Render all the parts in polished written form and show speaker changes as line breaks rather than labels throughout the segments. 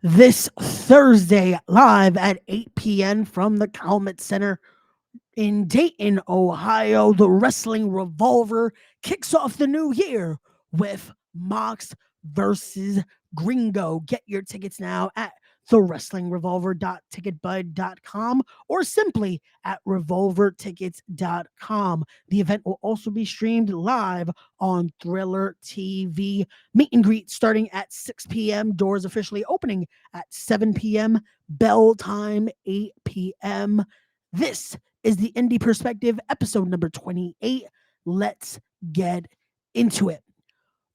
this Thursday live at 8 p.m. from the Calumet Center in Dayton, Ohio. The Wrestling Revolver kicks off the new year with Mox versus Gringo. Get your tickets now at thewrestlingrevolver.ticketbud.com or simply at revolvertickets.com. The event will also be streamed live on Thriller TV. Meet and greet starting at 6 p.m. Doors officially opening at 7 p.m. Bell time 8 p.m. This is the Indy Perspective, episode number 28. Let's get into it.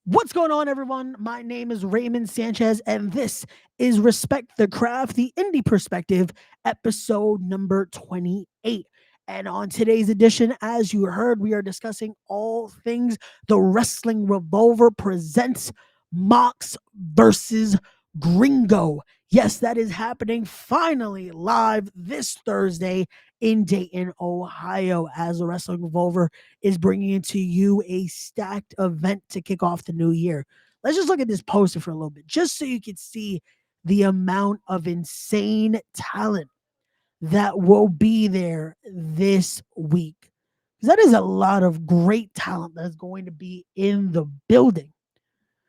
What's going on, everyone? My name is Raymond Sanchez, and this is Respect the Craft, the Indie Perspective, episode number 28. And on today's edition, as you heard, we are discussing all things the Wrestling Revolver presents Mox versus Gringo. Yes, that is happening finally live this Thursday in Dayton, Ohio, as the Wrestling Revolver is bringing into you a stacked event to kick off the new year. Let's just look at this poster for a little bit, just so you can see the amount of insane talent that will be there this week. Because that is a lot of great talent that is going to be in the building.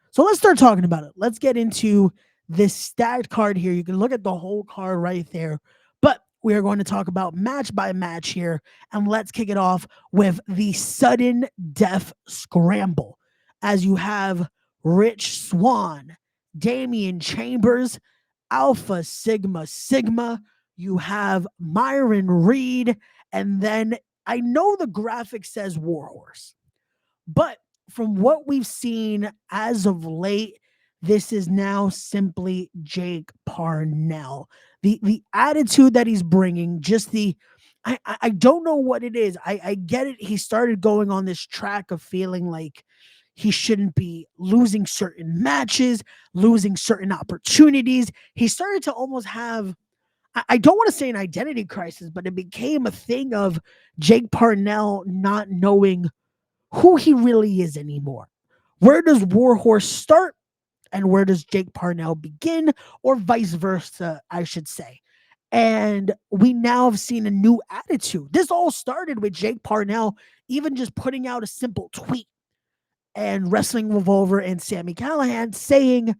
So let's start talking about it. Let's get into this stacked card here. You can look at the whole card right there. But we are going to talk about match by match here. And let's kick it off with the sudden death scramble. As you have Rich Swann, Damian Chambers, Alpha Sigma Sigma. You have Myron Reed. And then I know the graphic says Warhorse. But from what we've seen as of late, this is now simply Jake Parnell. The attitude that he's bringing, just the I don't know what it is. I get it. He started going on this track of feeling like he shouldn't be losing certain matches, losing certain opportunities. He started to almost have I don't want to say an identity crisis, but it became a thing of Jake Parnell not knowing who he really is anymore. Where does Warhorse start and where does Jake Parnell begin, or vice versa, I should say. And we now have seen a new attitude. This all started with Jake Parnell even just putting out a simple tweet and Wrestling Revolver and Sami Callihan saying,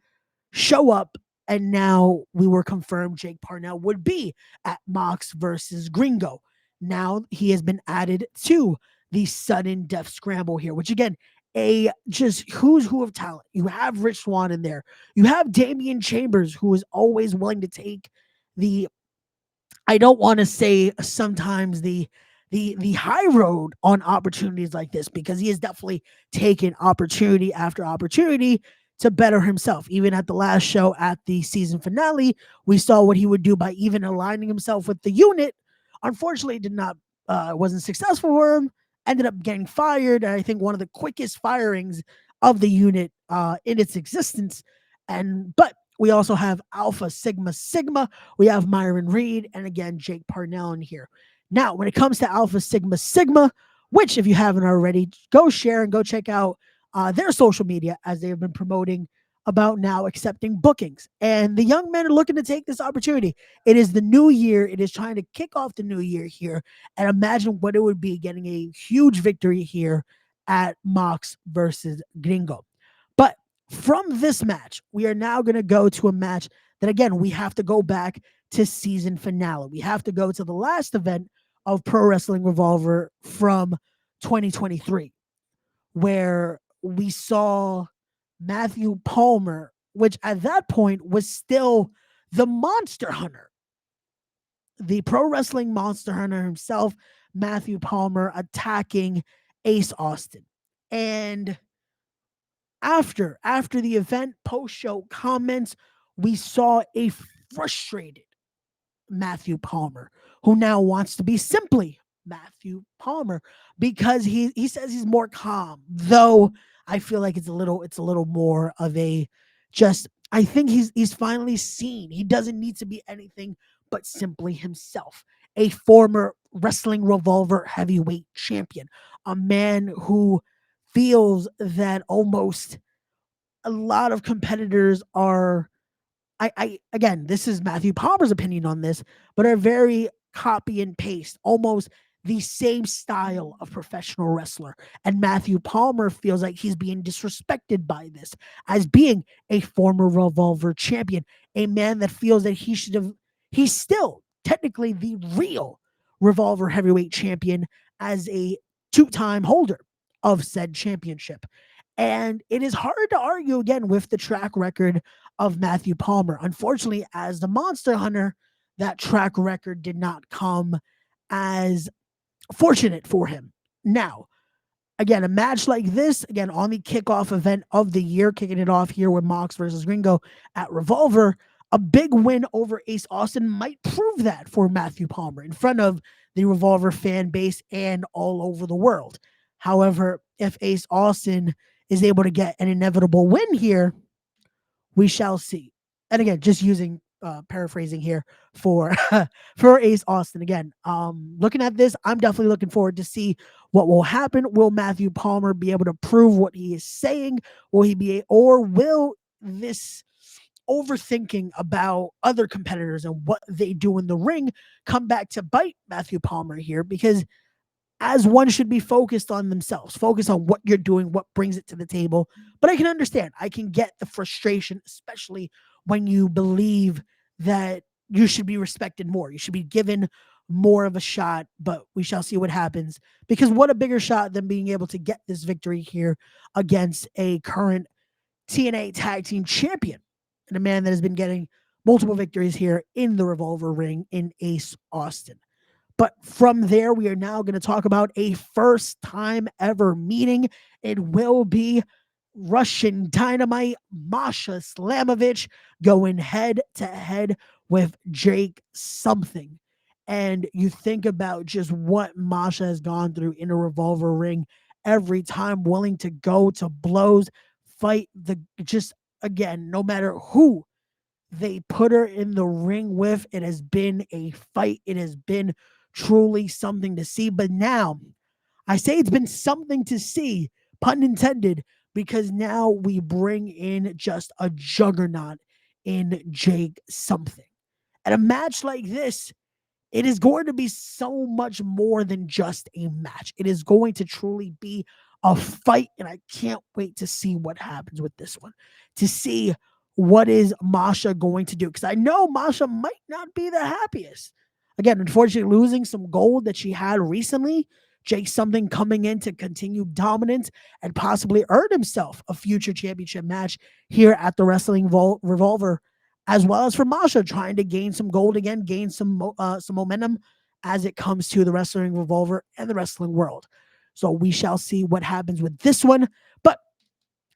show up. And now we were confirmed Jake Parnell would be at Mox versus Gringo. Now he has been added to the sudden death scramble here, which again, a just who's who of talent. You have Rich Swann in there. You have Damian Chambers, who is always willing to take the I don't want to say sometimes the high road on opportunities like this, because he has definitely taken opportunity after opportunity to better himself. Even at the last show at the season finale, we saw what he would do by even aligning himself with the unit. Unfortunately, it did not wasn't successful for him. Ended up getting fired. And I think one of the quickest firings of the unit in its existence. And but we also have Alpha Sigma Sigma. We have Myron Reed and again Jake Parnell in here. Now, when it comes to Alpha Sigma Sigma, which if you haven't already, go share and go check out their social media, as they have been promoting about now accepting bookings. And the young men are looking to take this opportunity. It is the new year. It is trying to kick off the new year here. And imagine what it would be getting a huge victory here at Mox versus Gringo. But from this match, we are now going to go to a match that, again, we have to go back to season finale. We have to go to the last event of Pro Wrestling Revolver from 2023, where we saw Matthew Palmer, which at that point was still the Monster Hunter, the Pro Wrestling Monster Hunter himself, Matthew Palmer, attacking Ace Austin. And after the event, post-show comments, we saw a frustrated Matthew Palmer, who now wants to be simply Matthew Palmer, because he says he's more calm. Though I feel like it's a little more of a just I think he's finally seen he doesn't need to be anything but simply himself. A former Wrestling Revolver heavyweight champion, a man who feels that almost a lot of competitors are I again, this is Matthew Palmer's opinion on this, but are very copy and paste, almost the same style of professional wrestler. And Matthew Palmer feels like he's being disrespected by this as being a former Revolver champion, a man that feels that he's still technically the real Revolver heavyweight champion as a two-time holder of said championship. And it is hard to argue again with the track record of Matthew Palmer. Unfortunately, as the Monster Hunter, that track record did not come as fortunate for him. Now, again, a match like this, again, on the kickoff event of the year, kicking it off here with Mox versus Gringo at Revolver, a big win over Ace Austin might prove that for Matthew Palmer in front of the Revolver fan base and all over the world. However, if Ace Austin is able to get an inevitable win here, we shall see. And again, just using paraphrasing here for for Ace Austin. Again, looking at this, I'm definitely looking forward to see what will happen. Will Matthew Palmer be able to prove what he is saying? Will he be, or will this overthinking about other competitors and what they do in the ring come back to bite Matthew Palmer here? Because as one should be focused on themselves, focus on what you're doing, what brings it to the table. But I can understand, I can get the frustration, especially when you believe that you should be respected more. You should be given more of a shot, but we shall see what happens. Because what a bigger shot than being able to get this victory here against a current TNA Tag Team Champion and a man that has been getting multiple victories here in the Revolver ring in Ace Austin. But from there, we are now going to talk about a first time ever meeting. It will be Russian Dynamite Masha Slamovich going head to head with Jake something. And you think about just what Masha has gone through in a Revolver ring every time, willing to go to blows, fight just again, no matter who they put her in the ring with, it has been a fight. It has been truly something to see. But now, I say it's been something to see, pun intended, because now we bring in just a juggernaut in Jake something. And a match like this, it is going to be so much more than just a match. It is going to truly be a fight, and I can't wait to see what happens with this one, to see what is Masha going to do, because I know Masha might not be the happiest. Again, unfortunately, losing some gold that she had recently, Jake something coming in to continue dominance and possibly earn himself a future championship match here at the Wrestling Revolver, as well as for Masha trying to gain some gold again, gain some momentum as it comes to the Wrestling Revolver and the wrestling world. So we shall see what happens with this one. But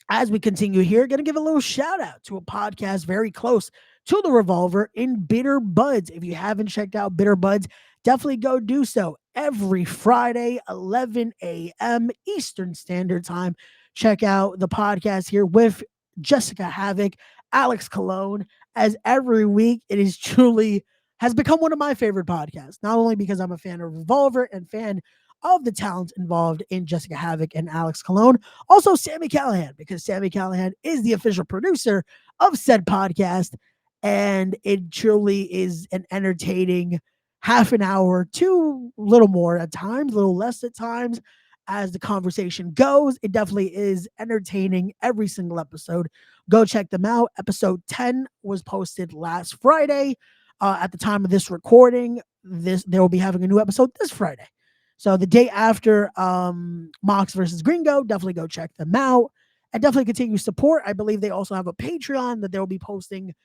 as we continue here, going to give a little shout out to a podcast very close to the Revolver in Bitter Buds. If you haven't checked out Bitter Buds, definitely go do so. Every Friday, 11 a.m. Eastern Standard Time. Check out the podcast here with Jessica Havoc, Alex Colon, as every week it is truly has become one of my favorite podcasts, not only because I'm a fan of Revolver and fan of the talents involved in Jessica Havoc and Alex Colon, also Sammy Callahan, because Sammy Callahan is the official producer of said podcast, and it truly is an entertaining half an hour to a little more at times, a little less at times as the conversation goes. It definitely is entertaining every single episode. Go check them out. Episode 10 was posted last Friday. At the time of this recording, they will be having a new episode this Friday. So the day after Mox versus Gringo, definitely go check them out and definitely continue support. I believe they also have a Patreon that they'll be posting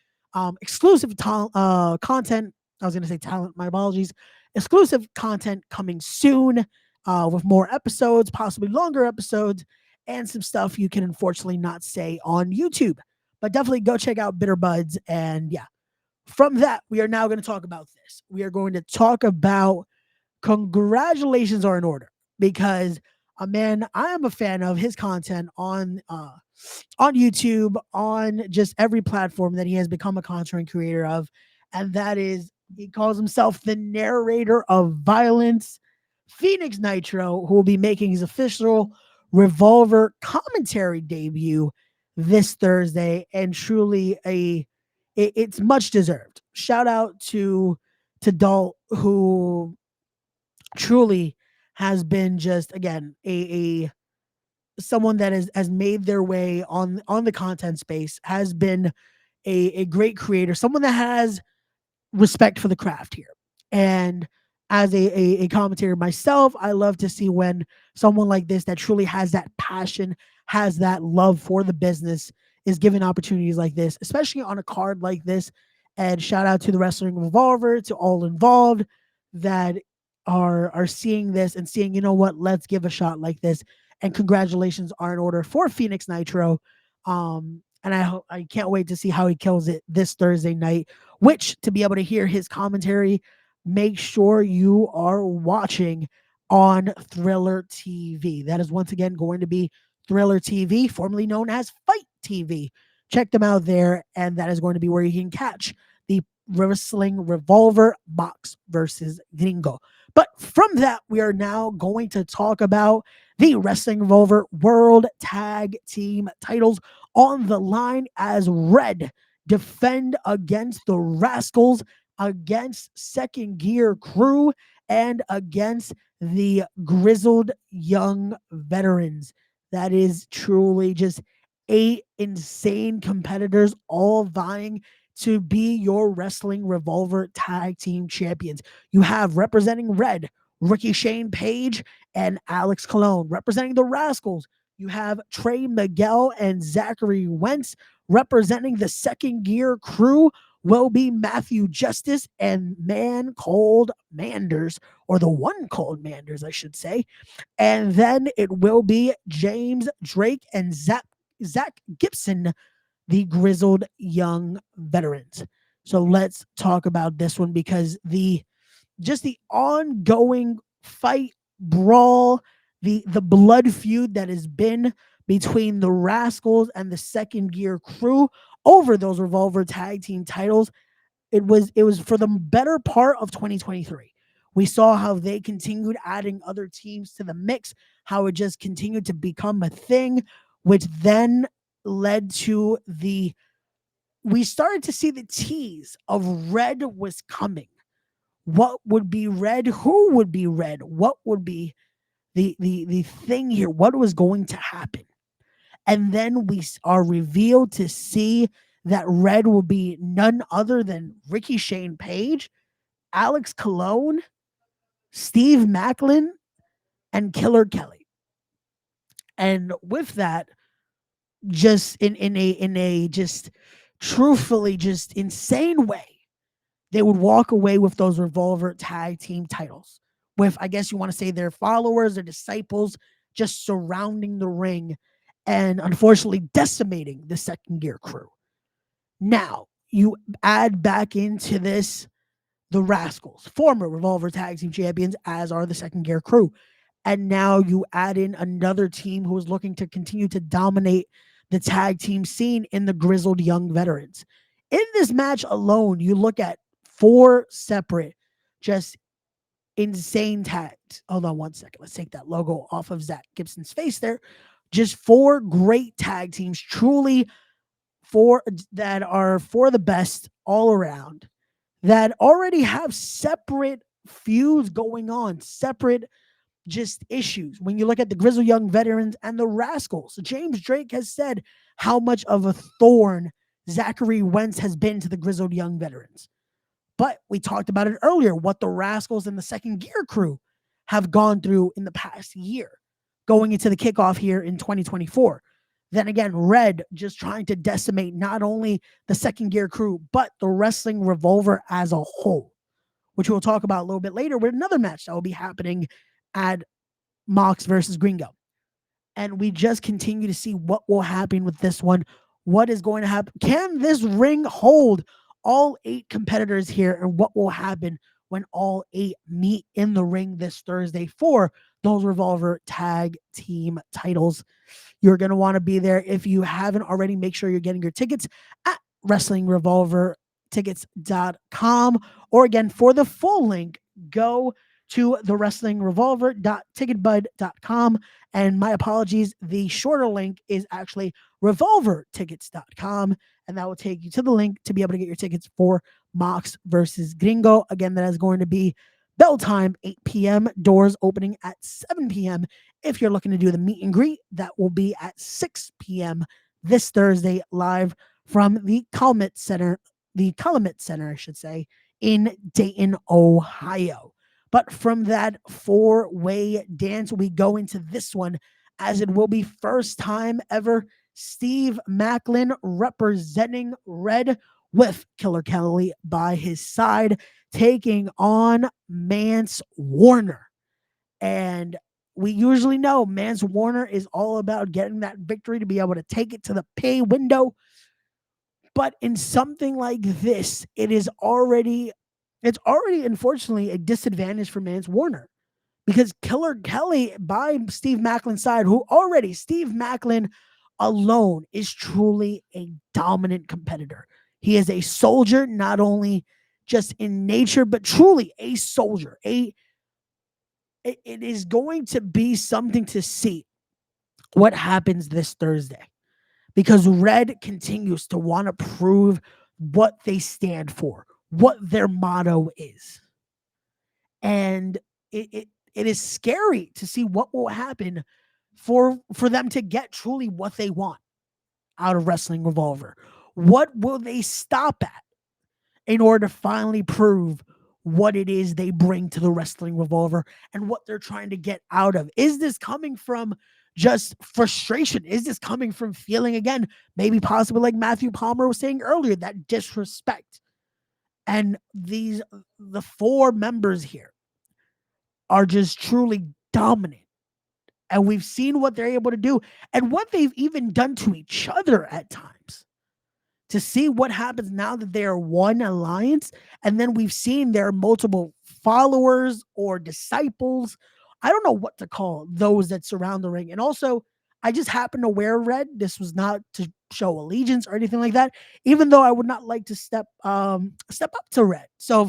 exclusive content. I was going to say talent, my apologies. Exclusive content coming soon with more episodes, possibly longer episodes, and some stuff you can unfortunately not say on YouTube. But definitely go check out Bitter Buds. And yeah, from that, we are now going to talk about this. We are going to talk about congratulations are in order, because a man I am a fan of his content on YouTube, on just every platform that he has become a content creator of, and that is he calls himself the narrator of violence, Phoenix Nitro, who will be making his official Revolver commentary debut this Thursday, and truly a it's much deserved. Shout out to Dalt, who truly has been just again a someone that has made their way on the content space, has been a great creator, someone that has respect for the craft here. And as a commentator myself, I love to see when someone like this that truly has that passion, has that love for the business, is given opportunities like this, especially on a card like this. And shout out to the Wrestling Revolver, to all involved that are seeing this and seeing, you know what, let's give a shot like this. And congratulations are in order for Phoenix Nitro. And I can't wait to see how he kills it this Thursday night, which to be able to hear his commentary, make sure you are watching on Thriller TV. That is once again going to be Thriller TV, formerly known as Fight TV. Check them out there, and that is going to be where you can catch the Wrestling Revolver MOX versus Gringo. But from that, we are now going to talk about the Wrestling Revolver World Tag Team titles on the line as Red defend against the Rascals, against Second Gear Crew, and against the Grizzled Young Veterans. That is truly just 8 insane competitors all vying to be your Wrestling Revolver Tag Team Champions. You have representing Red, Ricky Shane Page and Alex Colon. Representing the Rascals, you have Trey Miguel and Zachary Wentz. Representing the Second Gear Crew will be Matthew Justice and Man Cold Manders, or the One Cold Manders, I should say. And then it will be James Drake and Zach Gibson, the Grizzled Young Veterans. So let's talk about this one, because the ongoing fight, brawl, the blood feud that has been between the Rascals and the Second Gear Crew over those Revolver Tag Team titles, it was for the better part of 2023. We saw how they continued adding other teams to the mix, how it just continued to become a thing, which then led to we started to see the tease of Red was coming. What would be Red? Who would be Red? What would be the thing here? What was going to happen? And then we are revealed to see that Red will be none other than Ricky Shane Page, Alex Colon, Steve Macklin, and Killer Kelly. And with that, just in a just truthfully just insane way, they would walk away with those Revolver Tag Team titles, with, I guess you want to say, their followers, their disciples, just surrounding the ring and unfortunately decimating the Second Gear Crew. Now, you add back into this the Rascals, former Revolver Tag Team champions, as are the Second Gear Crew. And now you add in another team who is looking to continue to dominate the tag team scene in the Grizzled Young Veterans. In this match alone, you look at 4 separate, just insane tags. Hold on one second. Let's take that logo off of Zach Gibson's face there. Just 4 great tag teams, truly that are for the best all around, that already have separate feuds going on, separate just issues. When you look at the Grizzled Young Veterans and the Rascals, James Drake has said how much of a thorn Zachary Wentz has been to the Grizzled Young Veterans. But we talked about it earlier, what the Rascals and the Second Gear Crew have gone through in the past year, going into the kickoff here in 2024. Then again, Red just trying to decimate not only the Second Gear Crew, but the Wrestling Revolver as a whole, which we'll talk about a little bit later with another match that will be happening at Mox versus Gringo. And we just continue to see what will happen with this one. What is going to happen? Can this ring hold all 8 competitors here? And what will happen when all 8 meet in the ring this Thursday for those Revolver Tag Team titles? You're going to want to be there. If you haven't already, make sure you're getting your tickets at WrestlingRevolverTickets.com. Or again, for the full link, go to the WrestlingRevolver.ticketbud.com. And my apologies, the shorter link is actually revolvertickets.com, and that will take you to the link to be able to get your tickets for Mox versus Gringo. Again, that is going to be bell time, 8 p.m., doors opening at 7 p.m. If you're looking to do the meet and greet, that will be at 6 p.m. this Thursday, live from the Calumet Center, I should say, in Dayton, Ohio. But from that four-way dance, we go into this one, as it will be first time ever Steve Maclin representing Red with Killer Kelly by his side, taking on Mance Warner. And we usually know Mance Warner is all about getting that victory to be able to take it to the pay window. But in something like this, it's already unfortunately a disadvantage for Mance Warner, because Killer Kelly by Steve Maclin's side, who already Steve Maclin alone is truly a dominant competitor. He is a soldier, not only just in nature, but truly a soldier. It is going to be something to see what happens this Thursday, because Red continues to want to prove what they stand for, what their motto is. And it is scary to see what will happen for them to get truly what they want out of Wrestling Revolver. What will they stop at in order to finally prove what it is they bring to the Wrestling Revolver and what they're trying to get out of? Is this coming from just frustration? Is this coming from feeling, again, maybe possibly like Matthew Palmer was saying earlier, that disrespect? And the four members here are just truly dominant. And we've seen what they're able to do and what they've even done to each other at times. To see what happens now that they are one alliance, and then we've seen their multiple followers or disciples. I don't know what to call those that surround the ring. And also, I just happen to wear red. This was not to show allegiance or anything like that, even though I would not like to step up to red. So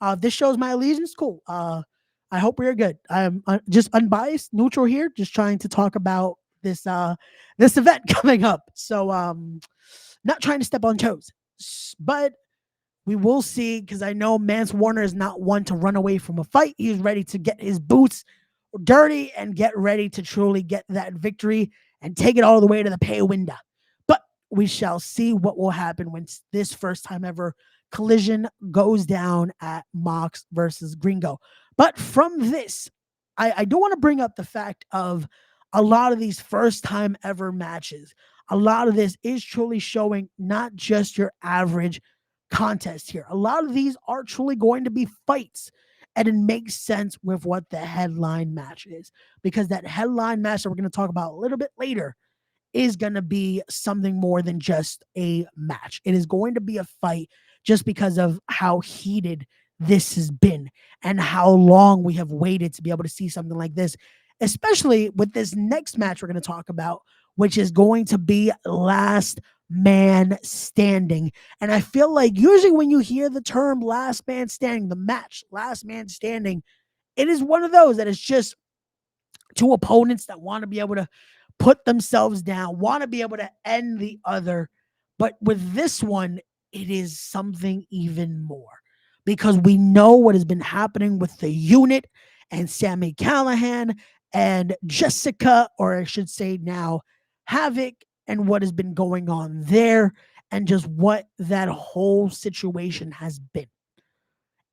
if this shows my allegiance, cool. I hope we're good. I'm just unbiased, neutral here, just trying to talk about this event coming up. So not trying to step on toes, but we will see, because I know Mance Warner is not one to run away from a fight. He's ready to get his boots dirty and get ready to truly get that victory and take it all the way to the pay window. But we shall see what will happen when this first time ever collision goes down at Mox versus Gringo. But from this, I do want to bring up the fact of a lot of these first time ever matches. A lot of this is truly showing not just your average contest here. A lot of these are truly going to be fights, and it makes sense with what the headline match is, because that headline match that we're going to talk about a little bit later is going to be something more than just a match. It is going to be a fight, just because of how heated this has been and how long we have waited to be able to see something like this, especially with this next match we're going to talk about, which is going to be last man standing. And I feel like usually when you hear the term last man standing, the match last man standing, it is one of those that is just two opponents that want to be able to put themselves down, want to be able to end the other. But with this one, it is something even more, because we know what has been happening with the unit and Sami Callihan and Jessica, or I should say now Havoc, and what has been going on there, and just what that whole situation has been.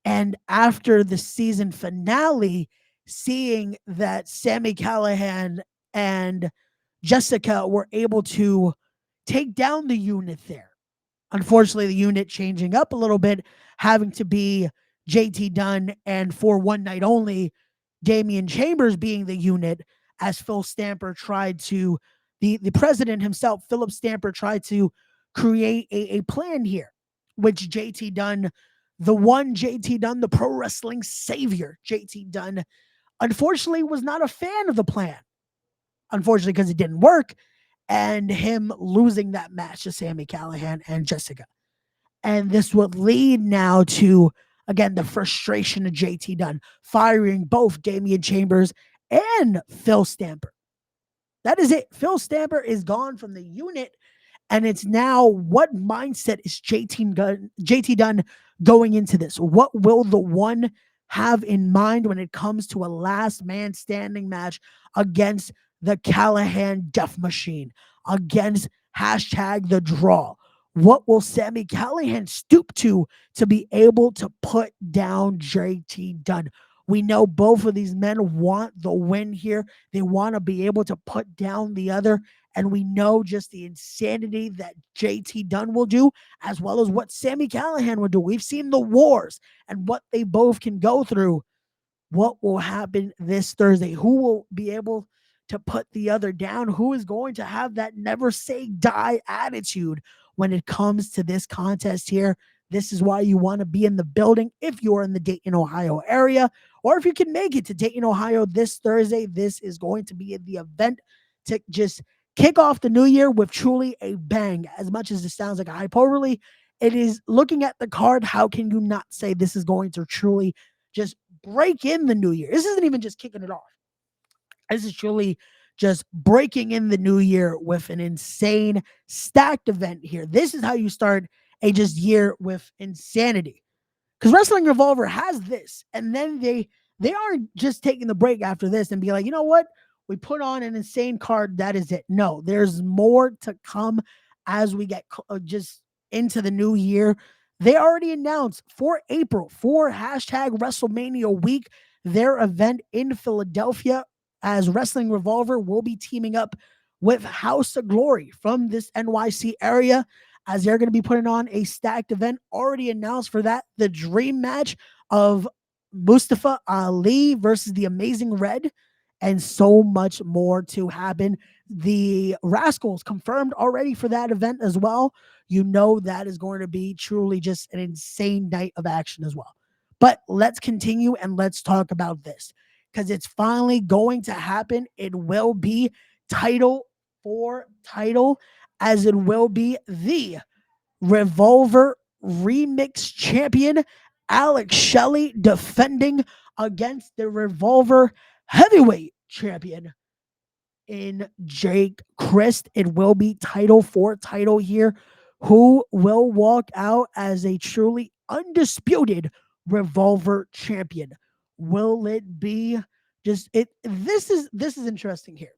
And after the season finale, seeing that Sami Callihan and Jessica were able to take down the unit there. Unfortunately, the unit changing up a little bit, having to be JT Dunn, and for one night only, Damian Chambers being the unit, as Phil Stamper tried to, the president himself, Philip Stamper, tried to create a plan here, which JT Dunn, the pro wrestling savior, JT Dunn, unfortunately was not a fan of the plan. Unfortunately, because it didn't work, and him losing that match to Sami Callihan and Jessica. And this would lead now to, again, the frustration of JT Dunn, firing both Damian Chambers and Phil Stamper. That is it. Phil Stamper is gone from the unit, and it's now what mindset is JT Dunn going into this? What will the one have in mind when it comes to a last man standing match against the Callahan Death Machine, against hashtag the draw? What will Sammy Callahan stoop to be able to put down JT Dunn? We know both of these men want the win here. They want to be able to put down the other. And we know just the insanity that JT Dunn will do, as well as what Sammy Callahan will do. We've seen the wars and what they both can go through. What will happen this Thursday? Who will be able to put the other down? Who is going to have that never say die attitude when it comes to this contest here? This is why you want to be in the building if you're in the Dayton, Ohio area, or if you can make it to Dayton, Ohio this Thursday. This is going to be the event to just kick off the new year with truly a bang. As much as it sounds like a hyperbole, it is looking at the card. How can you not say this is going to truly just break in the new year? This isn't even just kicking it off. This is truly just breaking in the new year with an insane stacked event here. This is how you start a just year with insanity. Because Wrestling Revolver has this, and then they aren't just taking the break after this and be like, you know what? We put on an insane card. That is it. No, there's more to come as we get just into the new year. They already announced for April, for hashtag WrestleMania week, their event in Philadelphia, as Wrestling Revolver will be teaming up with House of Glory from this NYC area, as they're going to be putting on a stacked event already announced for that. The dream match of Mustafa Ali versus the Amazing Red, and so much more to happen. The Rascals confirmed already for that event as well. You know that is going to be truly just an insane night of action as well. But let's continue and let's talk about this, because it's finally going to happen. It will be title for title, as it will be the Revolver Remix champion Alex Shelley defending against the Revolver Heavyweight champion in Jake Christ. It will be title for title here. Who will walk out as a truly undisputed Revolver champion? Will it be just it? This is interesting here,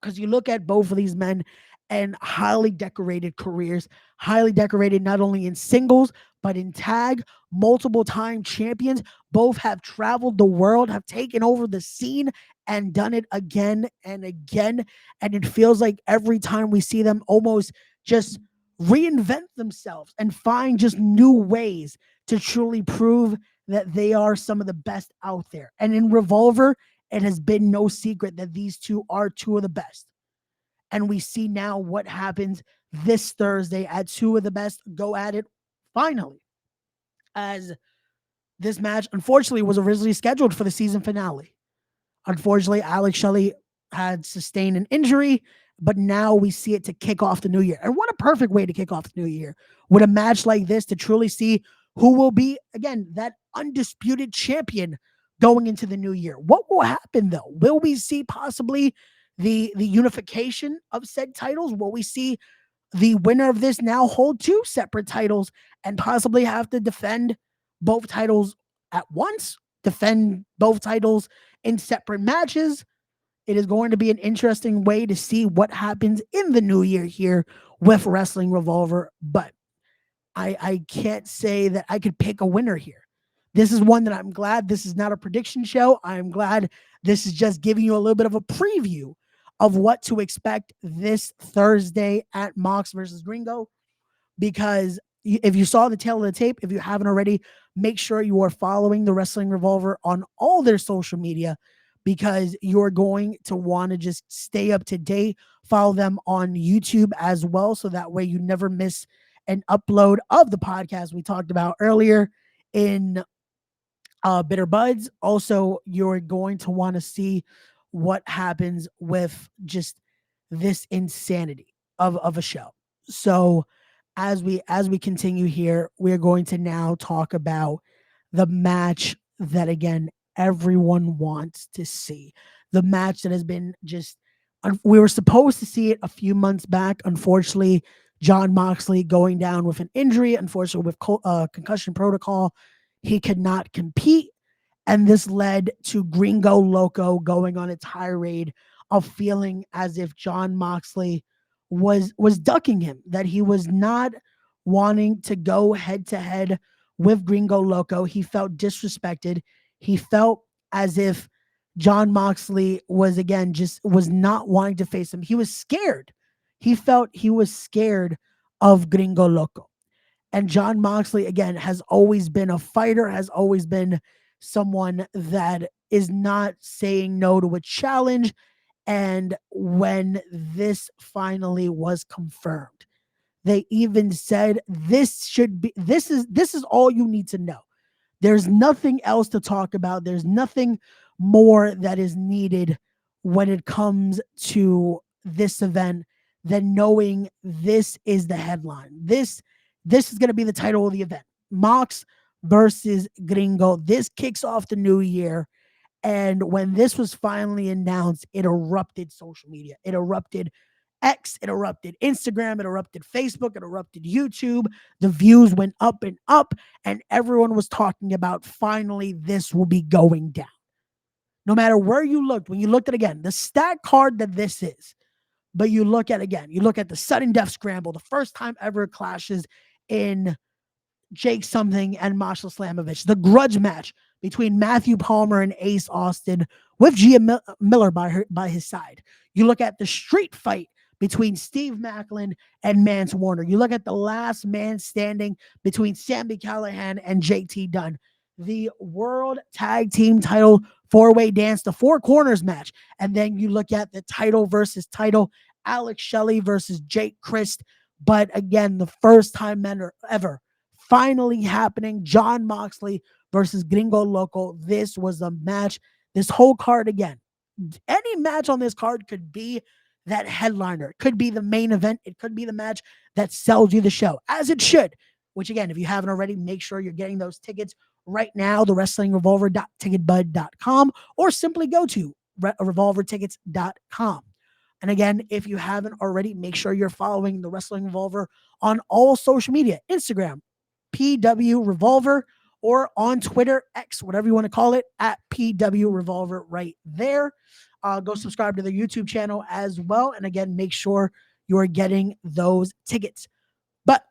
because you look at both of these men and highly decorated careers, highly decorated not only in singles, but in tag, multiple time champions. Both have traveled the world, have taken over the scene, and done it again and again. And it feels like every time we see them almost just reinvent themselves and find just new ways to truly prove that they are some of the best out there. And in Revolver, it has been no secret that these two are two of the best. And we see now what happens this Thursday at two of the best go at it finally. As this match, unfortunately, was originally scheduled for the season finale. Unfortunately, Alex Shelley had sustained an injury, but now we see it to kick off the new year. And what a perfect way to kick off the new year with a match like this, to truly see who will be, again, that undisputed champion going into the new year. What will happen, though? Will we see possibly the unification of said titles? Will we see the winner of this now hold two separate titles and possibly have to defend both titles at once, defend both titles in separate matches? It is going to be an interesting way to see what happens in the new year here with Wrestling Revolver. But I can't say that I could pick a winner here. This is one that I'm glad this is not a prediction show. I'm glad this is just giving you a little bit of a preview of what to expect this Thursday at Mox versus Gringo. Because if you saw the tail of the tape, if you haven't already, make sure you are following the Wrestling Revolver on all their social media, because you're going to want to just stay up to date. Follow them on YouTube as well, so that way you never miss an upload of the podcast we talked about earlier in Bitter Buds. Also, you're going to want to see what happens with just this insanity of a show. So as we continue here, we're going to now talk about the match that, again, everyone wants to see. The match that has been just We were supposed to see it a few months back. Unfortunately, John Moxley going down with an injury, unfortunately with concussion protocol, he could not compete. And this led to Gringo Loco going on a tirade of feeling as if John Moxley was ducking him, that he was not wanting to go head to head with Gringo Loco. He felt disrespected. He felt as if John Moxley was again just was not wanting to face him. He was scared. He felt he was scared of Gringo Loco. And John Moxley, again, has always been a fighter, has always been someone that is not saying no to a challenge. And when this finally was confirmed, they even said this is all you need to know. There's nothing else to talk about. There's nothing more that is needed when it comes to this event than knowing this is the headline. This is going to be the title of the event. Mox versus Gringo. This kicks off the new year. And when this was finally announced, it erupted social media. It erupted X, it erupted Instagram, it erupted Facebook, it erupted YouTube. The views went up and up, and everyone was talking about finally this will be going down. No matter where you looked, when you looked at again, the stat card that this is, but you look at again, you look at the sudden death scramble, the first time ever clashes in Jake something and Masha Slamovich, the grudge match between Matthew Palmer and Ace Austin with Gia Miller by his side. You look at the street fight between Steve Macklin and Mance Warner. You look at the last man standing between Sami Callihan and JT Dunn. The World Tag Team title four-way dance, the Four Corners match. And then you look at the title versus title, Alex Shelley versus Jake Christ. But again, the first time ever finally happening, John Moxley versus Gringo Loco. This was a match. This whole card again, any match on this card could be that headliner. It could be the main event. It could be the match that sells you the show, as it should. Which again, if you haven't already, make sure you're getting those tickets right now, the WrestlingRevolver.ticketbud.com, or simply go to revolvertickets.com. And again, if you haven't already, make sure you're following the Wrestling Revolver on all social media, Instagram, PW Revolver, or on Twitter, X, whatever you want to call it, at PW Revolver right there. Go subscribe to the YouTube channel as well. And again, make sure you're getting those tickets. But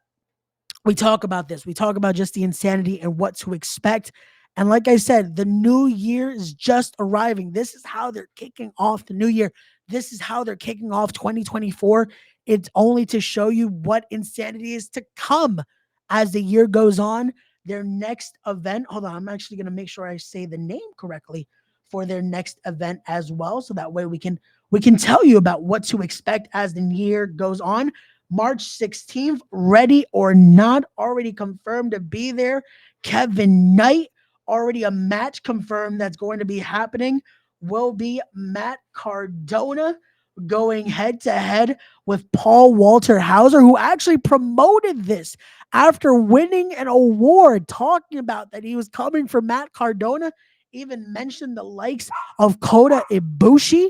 we talk about this. We talk about just the insanity and what to expect. And like I said, the new year is just arriving. This is how they're kicking off the new year. This is how they're kicking off 2024. It's only to show you what insanity is to come as the year goes on. Their next event, hold on, I'm actually going to make sure I say the name correctly for their next event as well. So that way we can tell you about what to expect as the year goes on. March 16th, Ready or Not, already confirmed to be there. Kevin Knight, already a match confirmed that's going to be happening, will be Matt Cardona going head to head with Paul Walter Hauser, who actually promoted this after winning an award, talking about that he was coming for Matt Cardona, even mentioned the likes of Kota Ibushi.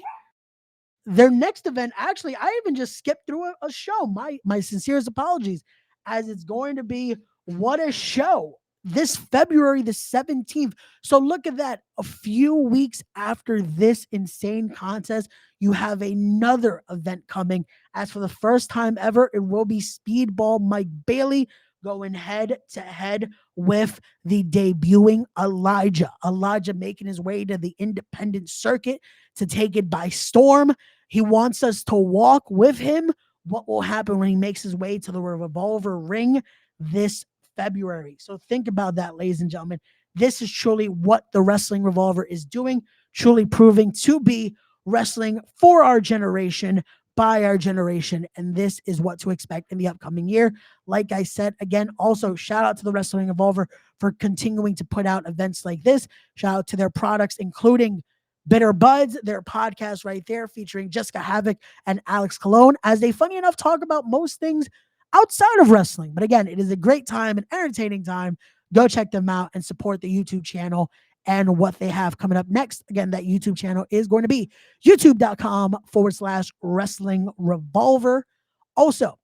Their next event, actually, I even just skipped through a show. My sincerest apologies, as it's going to be What a Show this February the 17th. So look at that. A few weeks after this insane contest, you have another event coming. As for the first time ever, it will be Speedball Mike Bailey going head to head with the debuting Elijah. Elijah making his way to the independent circuit to take it by storm. He wants us to walk with him what will happen when he makes his way to the Revolver ring this February. So think about that, ladies and gentlemen. This is truly what the Wrestling Revolver is doing, truly proving to be wrestling for our generation, by our generation. And this is what to expect in the upcoming year. Like I said, again, also shout out to the Wrestling Revolver for continuing to put out events like this. Shout out to their products, including Bitter Buds, their podcast right there featuring Jessica Havoc and Alex Colon, as they, funny enough, talk about most things outside of wrestling. But again, it is a great time, an entertaining time. Go check them out and support the YouTube channel and what they have coming up next. Again, that YouTube channel is going to be youtube.com/Wrestling Revolver. Also,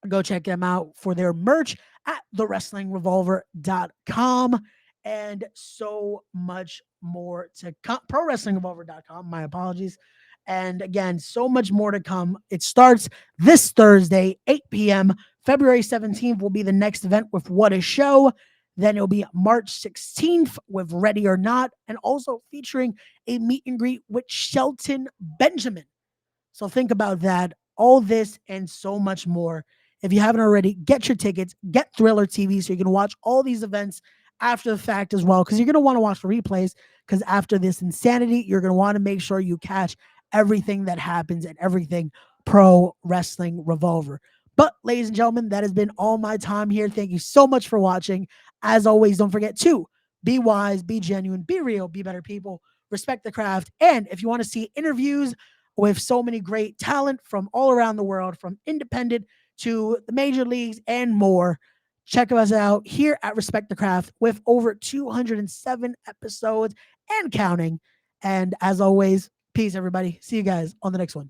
go check them out for their merch at thewrestlingrevolver.com and so much more to come. ProWrestlingRevolver.com, my apologies. And again, so much more to come. It starts this Thursday, 8 p.m. February 17th will be the next event with What a Show. Then it'll be March 16th with Ready or Not, and also featuring a meet and greet with Shelton Benjamin. So think about that. All this and so much more. If you haven't already, get your tickets, get Thriller TV so you can watch all these events after the fact as well, because you're going to want to watch the replays, because after this insanity, you're going to want to make sure you catch everything that happens and everything Pro Wrestling Revolver. But ladies and gentlemen, that has been all my time here. Thank you so much for watching. As always, don't forget to be wise, be genuine, be real, be better people, respect the craft. And if you want to see interviews with so many great talent from all around the world, from independent to the major leagues and more, check us out here at Respect the Craft with over 207 episodes and counting. And as always, peace, everybody. See you guys on the next one.